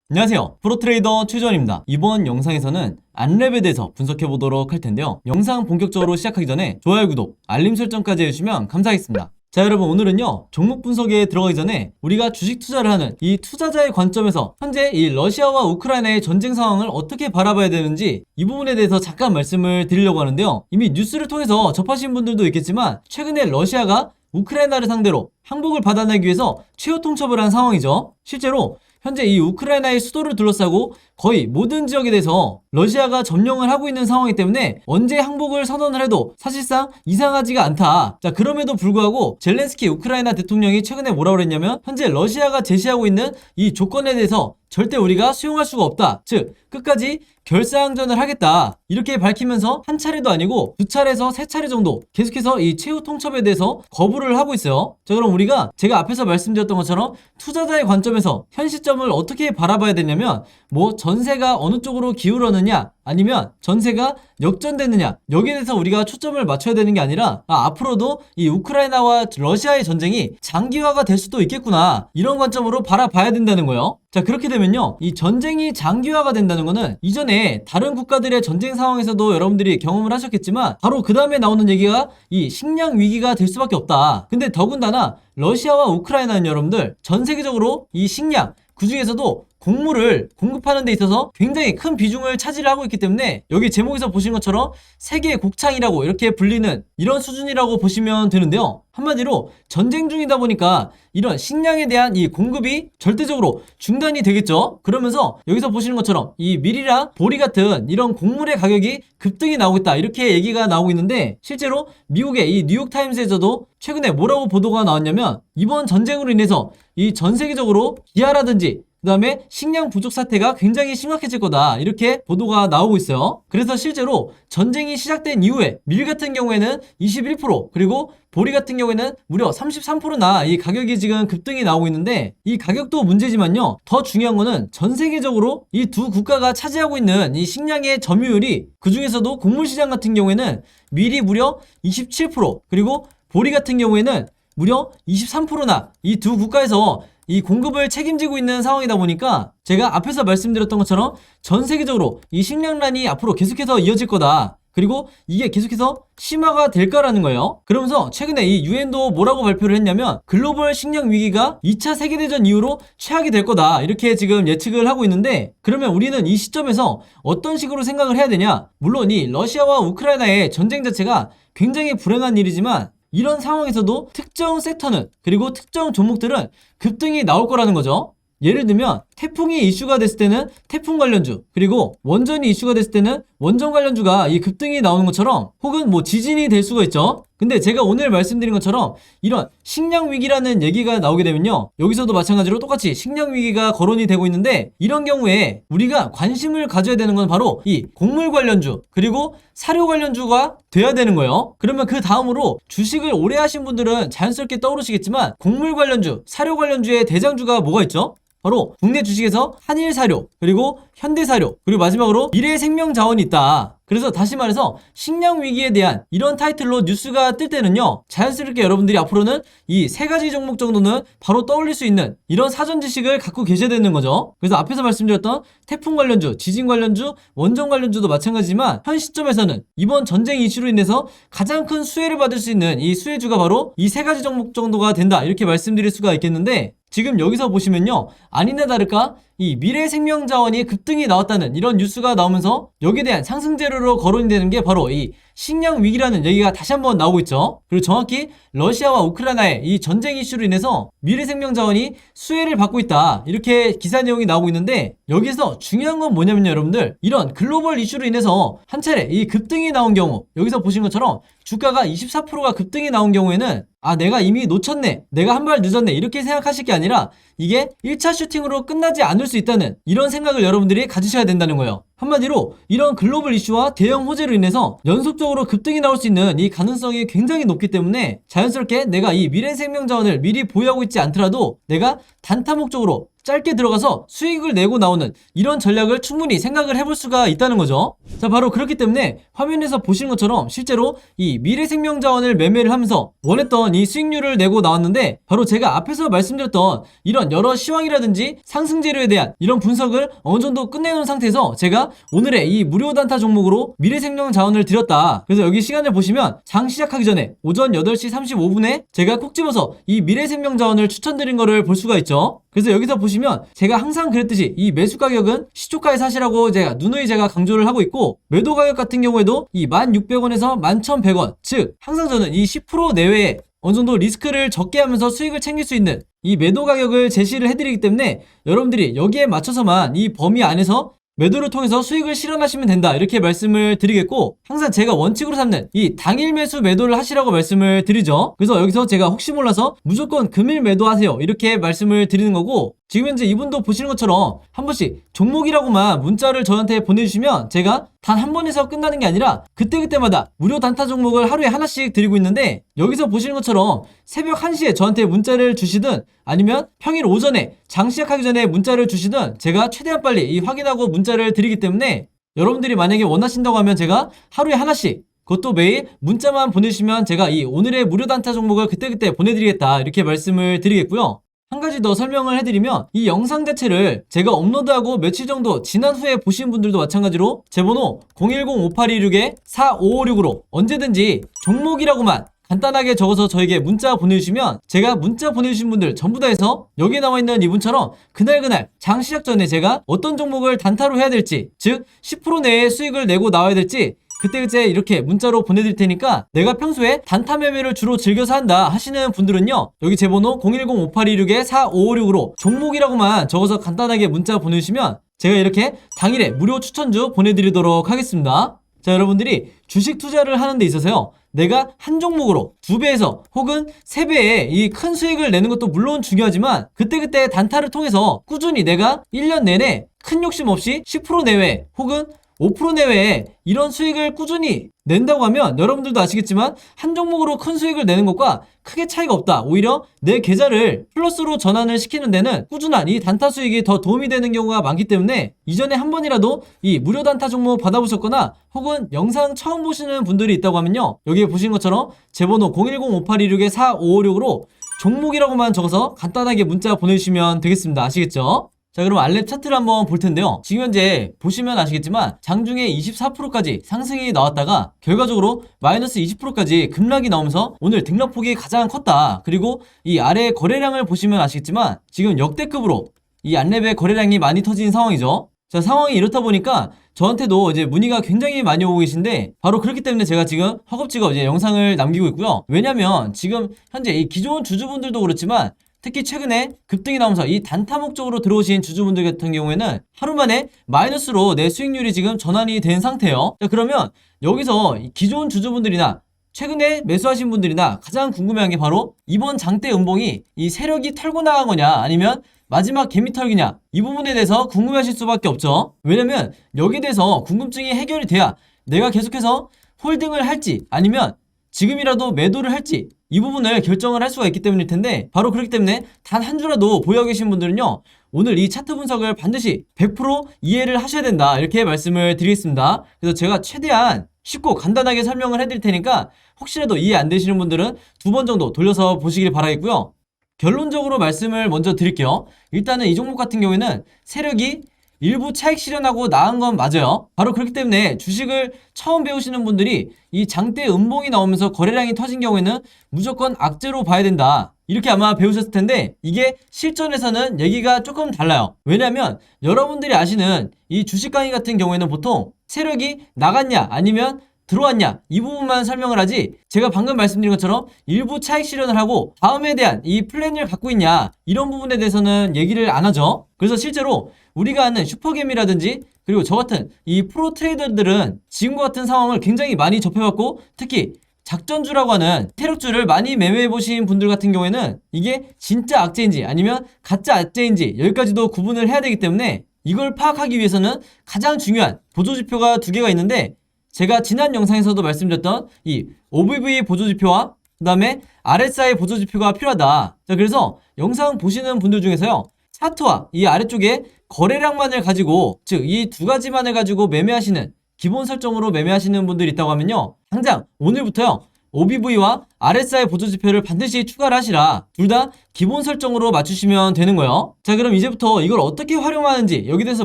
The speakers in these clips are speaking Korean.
안녕하세요, 프로트레이더 최주원입니다. 이번 영상에서는 안랩에 대해서 분석해 보도록 할 텐데요. 영상 본격적으로 시작하기 전에 좋아요, 구독, 알림 설정까지 해주시면 감사하겠습니다. 자, 여러분, 오늘은요 종목 분석에 들어가기 전에 우리가 주식 투자를 하는 이 투자자의 관점에서 현재 이 러시아와 우크라이나의 전쟁 상황을 어떻게 바라봐야 되는지 이 부분에 대해서 잠깐 말씀을 드리려고 하는데요. 이미 뉴스를 통해서 접하신 분들도 있겠지만 최근에 러시아가 우크라이나를 상대로 항복을 받아내기 위해서 최후 통첩을 한 상황이죠. 실제로 현재 이 우크라이나의 수도를 둘러싸고 거의 모든 지역에 대해서 러시아가 점령을 하고 있는 상황이기 때문에 언제 항복을 선언을 해도 사실상 이상하지가 않다. 자, 그럼에도 불구하고 젤렌스키 우크라이나 대통령이 최근에 뭐라고 그랬냐면 현재 러시아가 제시하고 있는 이 조건에 대해서 절대 우리가 수용할 수가 없다. 즉, 끝까지 결사항전을 하겠다. 이렇게 밝히면서 한 차례도 아니고 두 차례에서 세 차례 정도 계속해서 이 최후 통첩에 대해서 거부를 하고 있어요. 자, 그럼 우리가 제가 앞에서 말씀드렸던 것처럼 투자자의 관점에서 현 시점을 어떻게 바라봐야 되냐면 뭐 전세가 어느 쪽으로 기울었느냐 아니면 전세가 역전됐느냐 여기에 대해서 우리가 초점을 맞춰야 되는 게 아니라 앞으로도 이 우크라이나와 러시아의 전쟁이 장기화가 될 수도 있겠구나 이런 관점으로 바라봐야 된다는 거예요. 자, 그렇게 되면요 이 전쟁이 장기화가 된다는 거는 이전에 다른 국가들의 전쟁 상황에서도 여러분들이 경험을 하셨겠지만 바로 그 다음에 나오는 얘기가 이 식량 위기가 될 수밖에 없다. 근데 더군다나 러시아와 우크라이나는 여러분들 전 세계적으로 이 식량 그 중에서도 곡물을 공급하는 데 있어서 굉장히 큰 비중을 차지를 하고 있기 때문에 여기 제목에서 보신 것처럼 세계 곡창이라고 이렇게 불리는 이런 수준이라고 보시면 되는데요. 한마디로 전쟁 중이다 보니까 이런 식량에 대한 이 공급이 절대적으로 중단이 되겠죠. 그러면서 여기서 보시는 것처럼 이 밀이랑 보리 같은 이런 곡물의 가격이 급등이 나오고 있다 이렇게 얘기가 나오고 있는데 실제로 미국의 이 뉴욕타임스에서도 최근에 뭐라고 보도가 나왔냐면 이번 전쟁으로 인해서 이 전 세계적으로 기아라든지 그 다음에 식량 부족 사태가 굉장히 심각해질 거다 이렇게 보도가 나오고 있어요. 그래서 실제로 전쟁이 시작된 이후에 밀 같은 경우에는 21% 그리고 보리 같은 경우에는 무려 33%나 이 가격이 지금 급등이 나오고 있는데 이 가격도 문제지만요 더 중요한 거는 전 세계적으로 이 두 국가가 차지하고 있는 이 식량의 점유율이 그 중에서도 곡물 시장 같은 경우에는 밀이 무려 27% 그리고 보리 같은 경우에는 무려 23%나 이 두 국가에서 이 공급을 책임지고 있는 상황이다 보니까 제가 앞에서 말씀드렸던 것처럼 전 세계적으로 이 식량난이 앞으로 계속해서 이어질 거다. 그리고 이게 계속해서 심화가 될 거라는 거예요. 그러면서 최근에 이 유엔도 뭐라고 발표를 했냐면 글로벌 식량 위기가 2차 세계대전 이후로 최악이 될 거다 이렇게 지금 예측을 하고 있는데 그러면 우리는 이 시점에서 어떤 식으로 생각을 해야 되냐. 물론 이 러시아와 우크라이나의 전쟁 자체가 굉장히 불행한 일이지만 이런 상황에서도 특정 섹터는 그리고 특정 종목들은 급등이 나올 거라는 거죠. 예를 들면 태풍이 이슈가 됐을 때는 태풍 관련주 그리고 원전이 이슈가 됐을 때는 원전 관련주가 이 급등이 나오는 것처럼 혹은 뭐 지진이 될 수가 있죠. 근데 제가 오늘 말씀드린 것처럼 이런 식량 위기라는 얘기가 나오게 되면요 여기서도 마찬가지로 똑같이 식량 위기가 거론이 되고 있는데 이런 경우에 우리가 관심을 가져야 되는 건 바로 이 곡물 관련주 그리고 사료 관련주가 돼야 되는 거예요. 그러면 그 다음으로 주식을 오래 하신 분들은 자연스럽게 떠오르시겠지만 곡물 관련주, 사료 관련주의 대장주가 뭐가 있죠? 바로 국내 주식에서 한일사료, 그리고 현대사료, 그리고 마지막으로 미래생명자원이 있다. 그래서 다시 말해서 식량 위기에 대한 이런 타이틀로 뉴스가 뜰 때는요 자연스럽게 여러분들이 앞으로는 이 세 가지 종목 정도는 바로 떠올릴 수 있는 이런 사전 지식을 갖고 계셔야 되는 거죠. 그래서 앞에서 말씀드렸던 태풍 관련주, 지진 관련주, 원전 관련주도 마찬가지지만 현 시점에서는 이번 전쟁 이슈로 인해서 가장 큰 수혜를 받을 수 있는 이 수혜주가 바로 이 세 가지 종목 정도가 된다 이렇게 말씀드릴 수가 있겠는데 지금 여기서 보시면요 아니나 다를까 이 미래생명자원이 급등이 나왔다는 이런 뉴스가 나오면서 여기에 대한 상승 재료로 거론이 되는 게 바로 이 식량 위기라는 얘기가 다시 한번 나오고 있죠. 그리고 정확히 러시아와 우크라이나의 이 전쟁 이슈로 인해서 미래생명자원이 수혜를 받고 있다 이렇게 기사 내용이 나오고 있는데 여기서 중요한 건 뭐냐면요 여러분들 이런 글로벌 이슈로 인해서 한 차례 이 급등이 나온 경우 여기서 보신 것처럼 주가가 24%가 급등이 나온 경우에는 내가 이미 놓쳤네 내가 한 발 늦었네 이렇게 생각하실 게 아니라 이게 1차 슈팅으로 끝나지 않을 수 있다는 이런 생각을 여러분들이 가지셔야 된다는 거예요. 한마디로 이런 글로벌 이슈와 대형 호재로 인해서 연속적으로 급등이 나올 수 있는 이 가능성이 굉장히 높기 때문에 자연스럽게 내가 이 미래생명자원을 미리 보유하고 있지 않더라도 내가 단타 목적으로 짧게 들어가서 수익을 내고 나오는 이런 전략을 충분히 생각을 해볼 수가 있다는 거죠. 자, 바로 그렇기 때문에 화면에서 보시는 것처럼 실제로 이 미래생명자원을 매매를 하면서 원했던 이 수익률을 내고 나왔는데, 바로 제가 앞에서 말씀드렸던 이런 여러 시황이라든지 상승 재료에 대한 이런 분석을 어느 정도 끝내놓은 상태에서 제가 오늘의 이 무료 단타 종목으로 미래생명자원을 드렸다. 그래서 여기 시간을 보시면 장 시작하기 전에 오전 8시 35분에 제가 콕 집어서 이 미래생명자원을 추천드린 거를 볼 수가 있죠. 그래서 여기서 보시면 제가 항상 그랬듯이 이 매수 가격은 시초가에 사시라고 누누이 제가 강조를 하고 있고, 매도 가격 같은 경우에도 이 1,600원에서 11,100원, 즉 항상 저는 이 10% 내외에 어느 정도 리스크를 적게 하면서 수익을 챙길 수 있는 이 매도 가격을 제시를 해드리기 때문에 여러분들이 여기에 맞춰서만 이 범위 안에서 매도를 통해서 수익을 실현하시면 된다, 이렇게 말씀을 드리겠고, 항상 제가 원칙으로 삼는 이 당일 매수 매도를 하시라고 말씀을 드리죠. 그래서 여기서 제가 혹시 몰라서 무조건 금일 매도하세요, 이렇게 말씀을 드리는 거고, 지금 현재 이분도 보시는 것처럼 한 번씩 종목이라고만 문자를 저한테 보내주시면 제가 단 한 번에서 끝나는 게 아니라 그때그때마다 무료 단타 종목을 하루에 하나씩 드리고 있는데, 여기서 보시는 것처럼 새벽 1시에 저한테 문자를 주시든 아니면 평일 오전에 장 시작하기 전에 문자를 주시든 제가 최대한 빨리 이 확인하고 문자를 드리기 때문에, 여러분들이 만약에 원하신다고 하면 제가 하루에 하나씩, 그것도 매일 문자만 보내주시면 제가 이 오늘의 무료 단타 종목을 그때그때 보내드리겠다, 이렇게 말씀을 드리겠고요. 한 가지 더 설명을 해드리면, 이 영상 자체를 제가 업로드하고 며칠 정도 지난 후에 보신 분들도 마찬가지로 제 번호 010-5826-4556으로 언제든지 종목이라고만 간단하게 적어서 저에게 문자 보내주시면 제가 문자 보내주신 분들 전부 다 해서 여기 나와있는 이분처럼 그날 장 시작 전에 제가 어떤 종목을 단타로 해야 될지, 즉 10% 내에 수익을 내고 나와야 될지 그때 이렇게 문자로 보내드릴 테니까, 내가 평소에 단타 매매를 주로 즐겨서 한다 하시는 분들은요, 여기 제 번호 010-5826-4556으로 종목이라고만 적어서 간단하게 문자 보내주시면 제가 이렇게 당일에 무료 추천주 보내드리도록 하겠습니다. 자, 여러분들이 주식 투자를 하는 데 있어서요, 내가 한 종목으로 2배에서 혹은 3배의 이 큰 수익을 내는 것도 물론 중요하지만, 그때그때 단타를 통해서 꾸준히 내가 1년 내내 큰 욕심 없이 10% 내외 혹은 5% 내외에 이런 수익을 꾸준히 낸다고 하면, 여러분들도 아시겠지만 한 종목으로 큰 수익을 내는 것과 크게 차이가 없다. 오히려 내 계좌를 플러스로 전환을 시키는 데는 꾸준한 이 단타 수익이 더 도움이 되는 경우가 많기 때문에, 이전에 한 번이라도 이 무료 단타 종목 받아보셨거나 혹은 영상 처음 보시는 분들이 있다고 하면요, 여기에 보신 것처럼 제 번호 010-5826-4556으로 종목이라고만 적어서 간단하게 문자 보내주시면 되겠습니다. 아시겠죠? 자, 그럼 알렙 차트를 한번 볼 텐데요. 지금 현재 보시면 아시겠지만 장중에 24%까지 상승이 나왔다가 결과적으로 마이너스 20%까지 급락이 나오면서 오늘 등락폭이 가장 컸다. 그리고 이 아래 거래량을 보시면 아시겠지만 지금 역대급으로 이 안랩의 거래량이 많이 터진 상황이죠. 자, 상황이 이렇다 보니까 저한테도 이제 문의가 굉장히 많이 오고 계신데, 바로 그렇기 때문에 제가 지금 허겁지겁 이제 영상을 남기고 있고요. 왜냐면 지금 현재 이 기존 주주분들도 그렇지만 특히 최근에 급등이 나오면서 이 단타 목적으로 들어오신 주주분들 같은 경우에는 하루 만에 마이너스로 내 수익률이 지금 전환이 된 상태예요. 자, 그러면 여기서 기존 주주분들이나 최근에 매수하신 분들이나 가장 궁금해한 게 바로 이번 장대 음봉이 이 세력이 털고 나간 거냐 아니면 마지막 개미털기냐, 이 부분에 대해서 궁금해하실 수밖에 없죠. 왜냐면 여기에 대해서 궁금증이 해결이 돼야 내가 계속해서 홀딩을 할지 아니면 지금이라도 매도를 할지 이 부분을 결정을 할 수가 있기 때문일 텐데, 바로 그렇기 때문에 단 한 주라도 보유하고 계신 분들은요, 오늘 이 차트 분석을 반드시 100% 이해를 하셔야 된다, 이렇게 말씀을 드리겠습니다. 그래서 제가 최대한 쉽고 간단하게 설명을 해드릴 테니까 혹시라도 이해 안 되시는 분들은 2번 정도 돌려서 보시길 바라겠고요. 결론적으로 말씀을 먼저 드릴게요. 일단은 이 종목 같은 경우에는 세력이 일부 차익 실현하고 나은 건 맞아요. 바로 그렇기 때문에 주식을 처음 배우시는 분들이 이 장대 음봉이 나오면서 거래량이 터진 경우에는 무조건 악재로 봐야 된다, 이렇게 아마 배우셨을 텐데, 이게 실전에서는 얘기가 조금 달라요. 왜냐면 여러분들이 아시는 이 주식 강의 같은 경우에는 보통 세력이 나갔냐 아니면 들어왔냐 이 부분만 설명을 하지, 제가 방금 말씀드린 것처럼 일부 차익 실현을 하고 다음에 대한 이 플랜을 갖고 있냐 이런 부분에 대해서는 얘기를 안 하죠. 그래서 실제로 우리가 아는 슈퍼개미라든지 그리고 저 같은 이 프로 트레이더들은 지금과 같은 상황을 굉장히 많이 접해봤고, 특히 작전주라고 하는 세력주를 많이 매매해보신 분들 같은 경우에는 이게 진짜 악재인지 아니면 가짜 악재인지 여기까지도 구분을 해야 되기 때문에, 이걸 파악하기 위해서는 가장 중요한 보조지표가 2개가 있는데, 제가 지난 영상에서도 말씀드렸던 이 OBV 보조지표와 그 다음에 RSI 보조지표가 필요하다. 자, 그래서 영상 보시는 분들 중에서요, 차트와 이 아래쪽에 거래량만을 가지고, 즉 이 두 가지만을 가지고 매매하시는, 기본 설정으로 매매하시는 분들이 있다고 하면요, 당장 오늘부터요 OBV와 RSI 보조지표를 반드시 추가를 하시라. 둘 다 기본 설정으로 맞추시면 되는 거예요. 자, 그럼 이제부터 이걸 어떻게 활용하는지 여기 대해서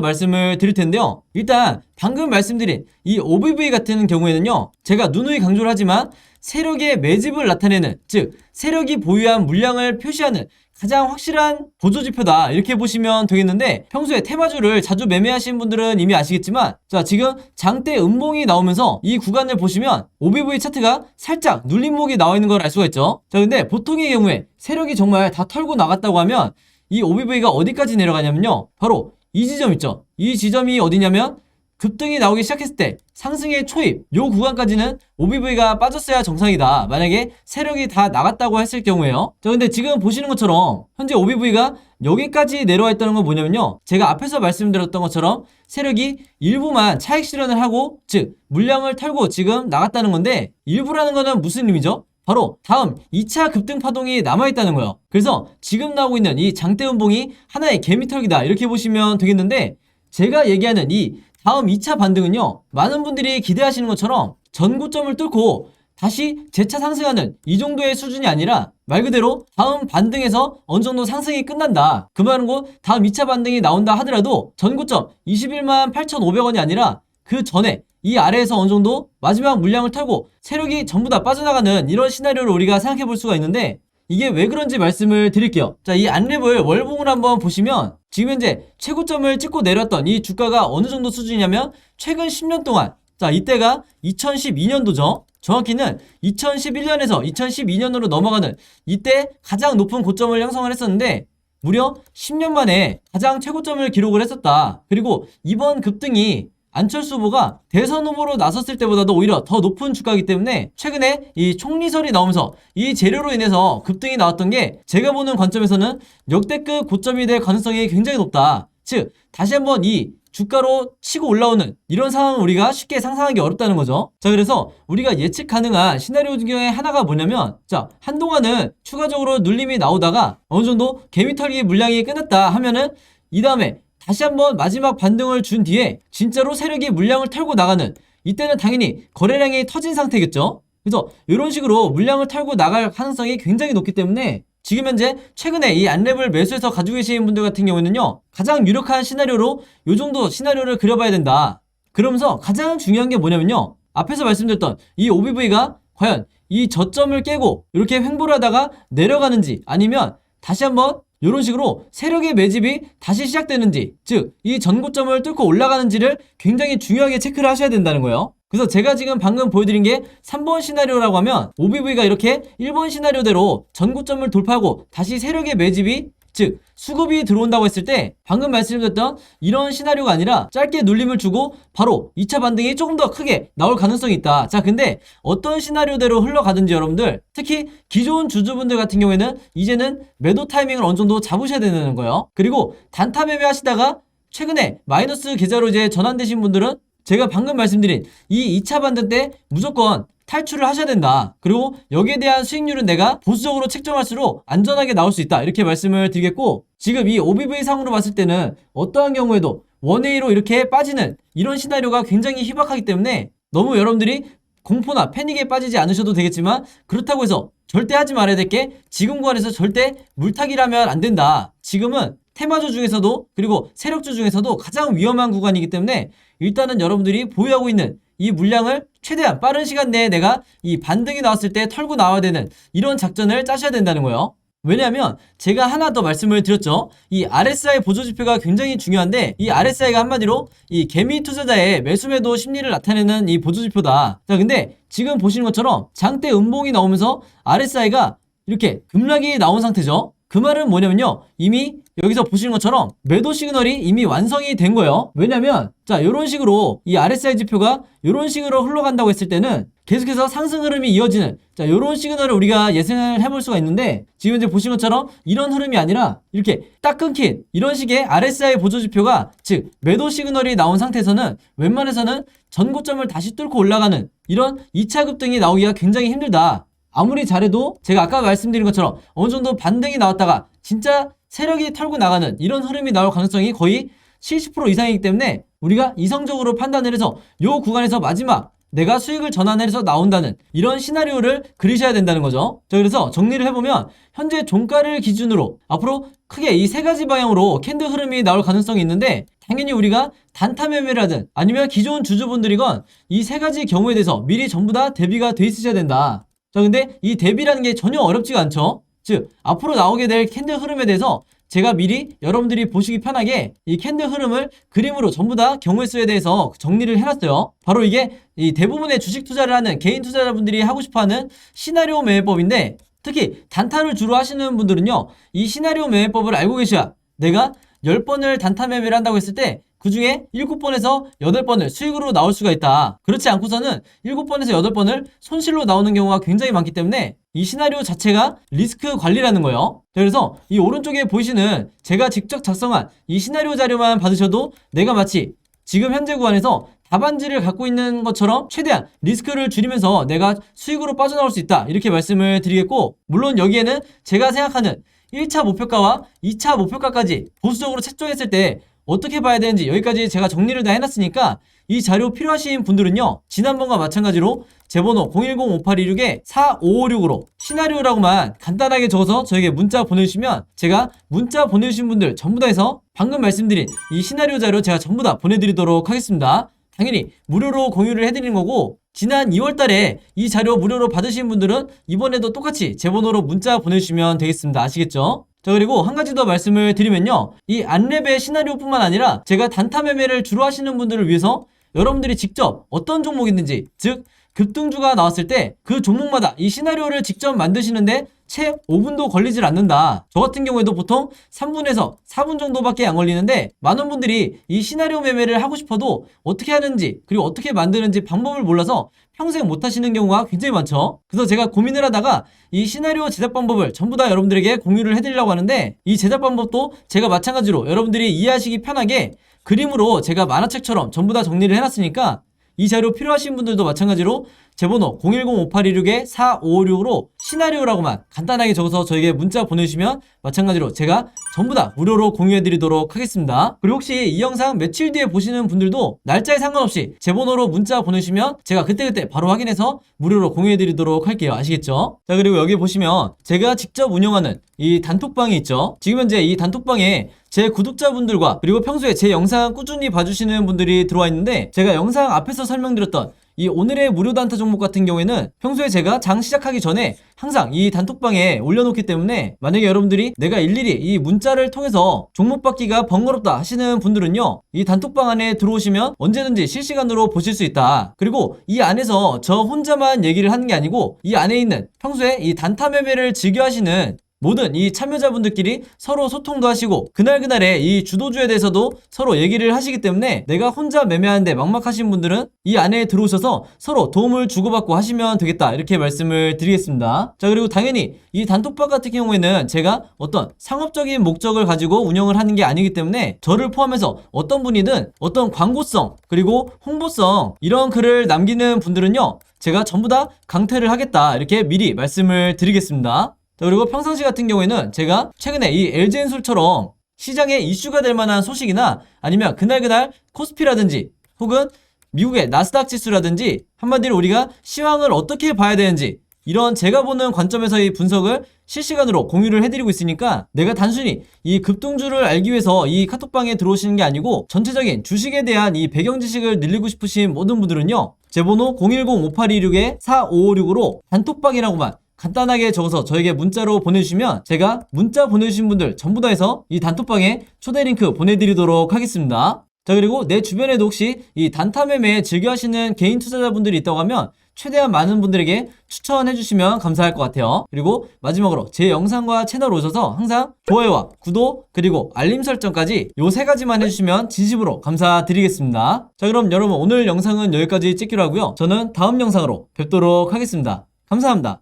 말씀을 드릴 텐데요. 일단 방금 말씀드린 이 OBV 같은 경우에는요, 제가 누누이 강조를 하지만 세력의 매집을 나타내는, 즉 세력이 보유한 물량을 표시하는 가장 확실한 보조지표다, 이렇게 보시면 되겠는데, 평소에 테마주를 자주 매매하시는 분들은 이미 아시겠지만, 자, 지금 장대 음봉이 나오면서 이 구간을 보시면 OBV 차트가 살짝 눌림목이 나와 있는 걸 알 수가 있죠. 자, 근데 보통의 경우에 세력이 정말 다 털고 나갔다고 하면 이 OBV가 어디까지 내려가냐면요, 바로 이 지점 있죠. 이 지점이 어디냐면 급등이 나오기 시작했을 때 상승의 초입, 요 구간까지는 OBV가 빠졌어야 정상이다, 만약에 세력이 다 나갔다고 했을 경우에요. 자, 근데 지금 보시는 것처럼 현재 OBV가 여기까지 내려와 있다는 건 뭐냐면요, 제가 앞에서 말씀드렸던 것처럼 세력이 일부만 차익 실현을 하고, 즉 물량을 털고 지금 나갔다는 건데, 일부라는 거는 무슨 의미죠? 바로 다음 2차 급등 파동이 남아있다는 거예요. 그래서 지금 나오고 있는 이 장대 음봉이 하나의 개미털기다, 이렇게 보시면 되겠는데, 제가 얘기하는 이 다음 2차 반등은요, 많은 분들이 기대하시는 것처럼 전고점을 뚫고 다시 재차 상승하는 이 정도의 수준이 아니라, 말 그대로 다음 반등에서 어느 정도 상승이 끝난다, 그 말은 곧 다음 2차 반등이 나온다 하더라도 전고점 21만 8,500원이 아니라 그 전에 이 아래에서 어느 정도 마지막 물량을 털고 세력이 전부 다 빠져나가는 이런 시나리오를 우리가 생각해 볼 수가 있는데, 이게 왜 그런지 말씀을 드릴게요. 자, 이 안랩을 월봉을 한번 보시면 지금 현재 최고점을 찍고 내렸던 이 주가가 어느 정도 수준이냐면 최근 10년 동안, 자, 이때가 2012년도죠. 정확히는 2011년에서 2012년으로 넘어가는 이때 가장 높은 고점을 형성을 했었는데, 무려 10년 만에 가장 최고점을 기록을 했었다. 그리고 이번 급등이 안철수 후보가 대선 후보로 나섰을 때보다도 오히려 더 높은 주가이기 때문에 최근에 이 총리설이 나오면서 이 재료로 인해서 급등이 나왔던 게, 제가 보는 관점에서는 역대급 고점이 될 가능성이 굉장히 높다. 즉 다시 한번 이 주가로 치고 올라오는 이런 상황을 우리가 쉽게 상상하기 어렵다는 거죠. 자, 그래서 우리가 예측 가능한 시나리오 중에 하나가 뭐냐면, 자, 한동안은 추가적으로 눌림이 나오다가 어느 정도 개미털기 물량이 끝났다 하면은 이 다음에 다시 한번 마지막 반등을 준 뒤에 진짜로 세력이 물량을 털고 나가는, 이때는 당연히 거래량이 터진 상태겠죠. 그래서 이런 식으로 물량을 털고 나갈 가능성이 굉장히 높기 때문에 지금 현재 최근에 이 안랩을 매수해서 가지고 계시는 분들 같은 경우에는요, 가장 유력한 시나리오로 요 정도 시나리오를 그려봐야 된다. 그러면서 가장 중요한 게 뭐냐면요, 앞에서 말씀드렸던 이 OBV가 과연 이 저점을 깨고 이렇게 횡보를 하다가 내려가는지, 아니면 다시 한번 이런 식으로 세력의 매집이 다시 시작되는지, 즉 이 전고점을 뚫고 올라가는지를 굉장히 중요하게 체크를 하셔야 된다는 거예요. 그래서 제가 지금 방금 보여드린 게 3번 시나리오라고 하면, OBV가 이렇게 1번 시나리오대로 전고점을 돌파하고 다시 세력의 매집이, 즉 수급이 들어온다고 했을 때 방금 말씀드렸던 이런 시나리오가 아니라 짧게 눌림을 주고 바로 2차 반등이 조금 더 크게 나올 가능성이 있다. 자, 근데 어떤 시나리오대로 흘러가든지 여러분들, 특히 기존 주주분들 같은 경우에는 이제는 매도 타이밍을 어느 정도 잡으셔야 되는 거예요. 그리고 단타 매매 하시다가 최근에 마이너스 계좌로 이제 전환되신 분들은 제가 방금 말씀드린 이 2차 반등 때 무조건 탈출을 하셔야 된다. 그리고 여기에 대한 수익률은 내가 보수적으로 책정할수록 안전하게 나올 수 있다, 이렇게 말씀을 드리겠고, 지금 이 OBV 상으로 봤을 때는 어떠한 경우에도 원웨이로 이렇게 빠지는 이런 시나리오가 굉장히 희박하기 때문에 너무 여러분들이 공포나 패닉에 빠지지 않으셔도 되겠지만, 그렇다고 해서 절대 하지 말아야 될 게, 지금 구간에서 절대 물타기라면 안 된다. 지금은 테마주 중에서도 그리고 세력주 중에서도 가장 위험한 구간이기 때문에 일단은 여러분들이 보유하고 있는 이 물량을 최대한 빠른 시간 내에 내가 이 반등이 나왔을 때 털고 나와야 되는 이런 작전을 짜셔야 된다는 거예요. 왜냐하면 제가 하나 더 말씀을 드렸죠. 이 RSI 보조지표가 굉장히 중요한데, 이 RSI가 한마디로 이 개미 투자자의 매수매도 심리를 나타내는 이 보조지표다. 자, 근데 지금 보시는 것처럼 장대 음봉이 나오면서 RSI가 이렇게 급락이 나온 상태죠. 그 말은 뭐냐면요, 이미 여기서 보시는 것처럼 매도 시그널이 이미 완성이 된 거예요. 왜냐면 자, 요런 식으로 이 RSI 지표가 요런 식으로 흘러간다고 했을 때는 계속해서 상승 흐름이 이어지는, 자, 요런 시그널을 우리가 예상을 해볼 수가 있는데, 지금 이제 보시는 것처럼 이런 흐름이 아니라 이렇게 딱 끊긴 이런 식의 RSI 보조지표가, 즉 매도 시그널이 나온 상태에서는 웬만해서는 전고점을 다시 뚫고 올라가는 이런 2차 급등이 나오기가 굉장히 힘들다. 아무리 잘해도 제가 아까 말씀드린 것처럼 어느 정도 반등이 나왔다가 진짜 세력이 털고 나가는 이런 흐름이 나올 가능성이 거의 70% 이상이기 때문에 우리가 이성적으로 판단을 해서 요 구간에서 마지막 내가 수익을 전환해서 나온다는 이런 시나리오를 그리셔야 된다는 거죠. 자, 그래서 정리를 해보면 현재 종가를 기준으로 앞으로 크게 이 세 가지 방향으로 캔들 흐름이 나올 가능성이 있는데, 당연히 우리가 단타 매매를 하든 아니면 기존 주주분들이건 이 세 가지 경우에 대해서 미리 전부 다 대비가 돼 있으셔야 된다. 자, 근데 이 대비라는 게 전혀 어렵지가 않죠. 즉 앞으로 나오게 될 캔들 흐름에 대해서 제가 미리 여러분들이 보시기 편하게 이 캔들 흐름을 그림으로 전부 다 경우의 수에 대해서 정리를 해놨어요. 바로 이게 이 대부분의 주식 투자를 하는 개인 투자자분들이 하고 싶어하는 시나리오 매매법인데, 특히 단타를 주로 하시는 분들은요, 이 시나리오 매매법을 알고 계셔야 내가 10번을 단타 매매를 한다고 했을 때 그 중에 7번에서 8번을 수익으로 나올 수가 있다. 그렇지 않고서는 7번에서 8번을 손실로 나오는 경우가 굉장히 많기 때문에 이 시나리오 자체가 리스크 관리라는 거예요. 그래서 이 오른쪽에 보이시는 제가 직접 작성한 이 시나리오 자료만 받으셔도 내가 마치 지금 현재 구간에서 답안지를 갖고 있는 것처럼 최대한 리스크를 줄이면서 내가 수익으로 빠져나올 수 있다, 이렇게 말씀을 드리겠고, 물론 여기에는 제가 생각하는 1차 목표가와 2차 목표가까지 보수적으로 책정했을 때 어떻게 봐야 되는지 여기까지 제가 정리를 다 해놨으니까 이 자료 필요하신 분들은요, 지난번과 마찬가지로 제 번호 010-5826-4556으로 시나리오라고만 간단하게 적어서 저에게 문자 보내주시면 제가 문자 보내주신 분들 전부 다 해서 방금 말씀드린 이 시나리오 자료 제가 전부 다 보내드리도록 하겠습니다. 당연히 무료로 공유를 해드리는 거고, 지난 2월달에 이 자료 무료로 받으신 분들은 이번에도 똑같이 제 번호로 문자 보내주시면 되겠습니다. 아시겠죠? 자, 그리고 한 가지 더 말씀을 드리면요, 이 안랩의 시나리오뿐만 아니라 제가 단타 매매를 주로 하시는 분들을 위해서 여러분들이 직접 어떤 종목이든지, 즉 급등주가 나왔을 때 그 종목마다 이 시나리오를 직접 만드시는데 채 5분도 걸리질 않는다. 저 같은 경우에도 보통 3분에서 4분 정도밖에 안 걸리는데, 많은 분들이 이 시나리오 매매를 하고 싶어도 어떻게 하는지 그리고 어떻게 만드는지 방법을 몰라서 평생 못 하시는 경우가 굉장히 많죠. 그래서 제가 고민을 하다가 이 시나리오 제작 방법을 전부 다 여러분들에게 공유를 해드리려고 하는데, 이 제작 방법도 제가 마찬가지로 여러분들이 이해하시기 편하게 그림으로 제가 만화책처럼 전부 다 정리를 해놨으니까 이 자료 필요하신 분들도 마찬가지로 제 번호 010-5826-4556으로 시나리오라고만 간단하게 적어서 저에게 문자 보내주시면 마찬가지로 제가 전부 다 무료로 공유해드리도록 하겠습니다. 그리고 혹시 이 영상 며칠 뒤에 보시는 분들도 날짜에 상관없이 제 번호로 문자 보내주시면 제가 그때그때 바로 확인해서 무료로 공유해드리도록 할게요. 아시겠죠? 자, 그리고 여기 보시면 제가 직접 운영하는 이 단톡방이 있죠. 지금 현재 이 단톡방에 제 구독자분들과 그리고 평소에 제 영상 꾸준히 봐주시는 분들이 들어와 있는데, 제가 영상 앞에서 설명드렸던 이 오늘의 무료 단타 종목 같은 경우에는 평소에 제가 장 시작하기 전에 항상 이 단톡방에 올려놓기 때문에, 만약에 여러분들이 내가 일일이 이 문자를 통해서 종목 받기가 번거롭다 하시는 분들은요, 이 단톡방 안에 들어오시면 언제든지 실시간으로 보실 수 있다. 그리고 이 안에서 저 혼자만 얘기를 하는 게 아니고 이 안에 있는 평소에 이 단타 매매를 즐겨 하시는 모든 이 참여자분들끼리 서로 소통도 하시고 그날그날의 이 주도주에 대해서도 서로 얘기를 하시기 때문에, 내가 혼자 매매하는데 막막하신 분들은 이 안에 들어오셔서 서로 도움을 주고받고 하시면 되겠다, 이렇게 말씀을 드리겠습니다. 자, 그리고 당연히 이 단톡방 같은 경우에는 제가 어떤 상업적인 목적을 가지고 운영을 하는 게 아니기 때문에 저를 포함해서 어떤 분이든 어떤 광고성 그리고 홍보성 이런 글을 남기는 분들은요, 제가 전부 다 강퇴를 하겠다, 이렇게 미리 말씀을 드리겠습니다. 그리고 평상시 같은 경우에는 제가 최근에 이 LG엔솔처럼 시장에 이슈가 될 만한 소식이나 아니면 그날그날 코스피라든지 혹은 미국의 나스닥 지수라든지, 한마디로 우리가 시황을 어떻게 봐야 되는지 이런 제가 보는 관점에서의 분석을 실시간으로 공유를 해드리고 있으니까, 내가 단순히 이 급등주를 알기 위해서 이 카톡방에 들어오시는 게 아니고 전체적인 주식에 대한 이 배경 지식을 늘리고 싶으신 모든 분들은요, 제 번호 010-5826-4556으로 단톡방이라고만 간단하게 적어서 저에게 문자로 보내주시면 제가 문자 보내주신 분들 전부 다 해서 이 단톡방에 초대 링크 보내드리도록 하겠습니다. 자, 그리고 내 주변에도 혹시 이 단타 매매 즐겨 하시는 개인 투자자분들이 있다고 하면 최대한 많은 분들에게 추천해 주시면 감사할 것 같아요. 그리고 마지막으로 제 영상과 채널 오셔서 항상 좋아요와 구독 그리고 알림 설정까지 요 세 가지만 해주시면 진심으로 감사드리겠습니다. 자, 그럼 여러분 오늘 영상은 여기까지 찍기로 하고요. 저는 다음 영상으로 뵙도록 하겠습니다. 감사합니다.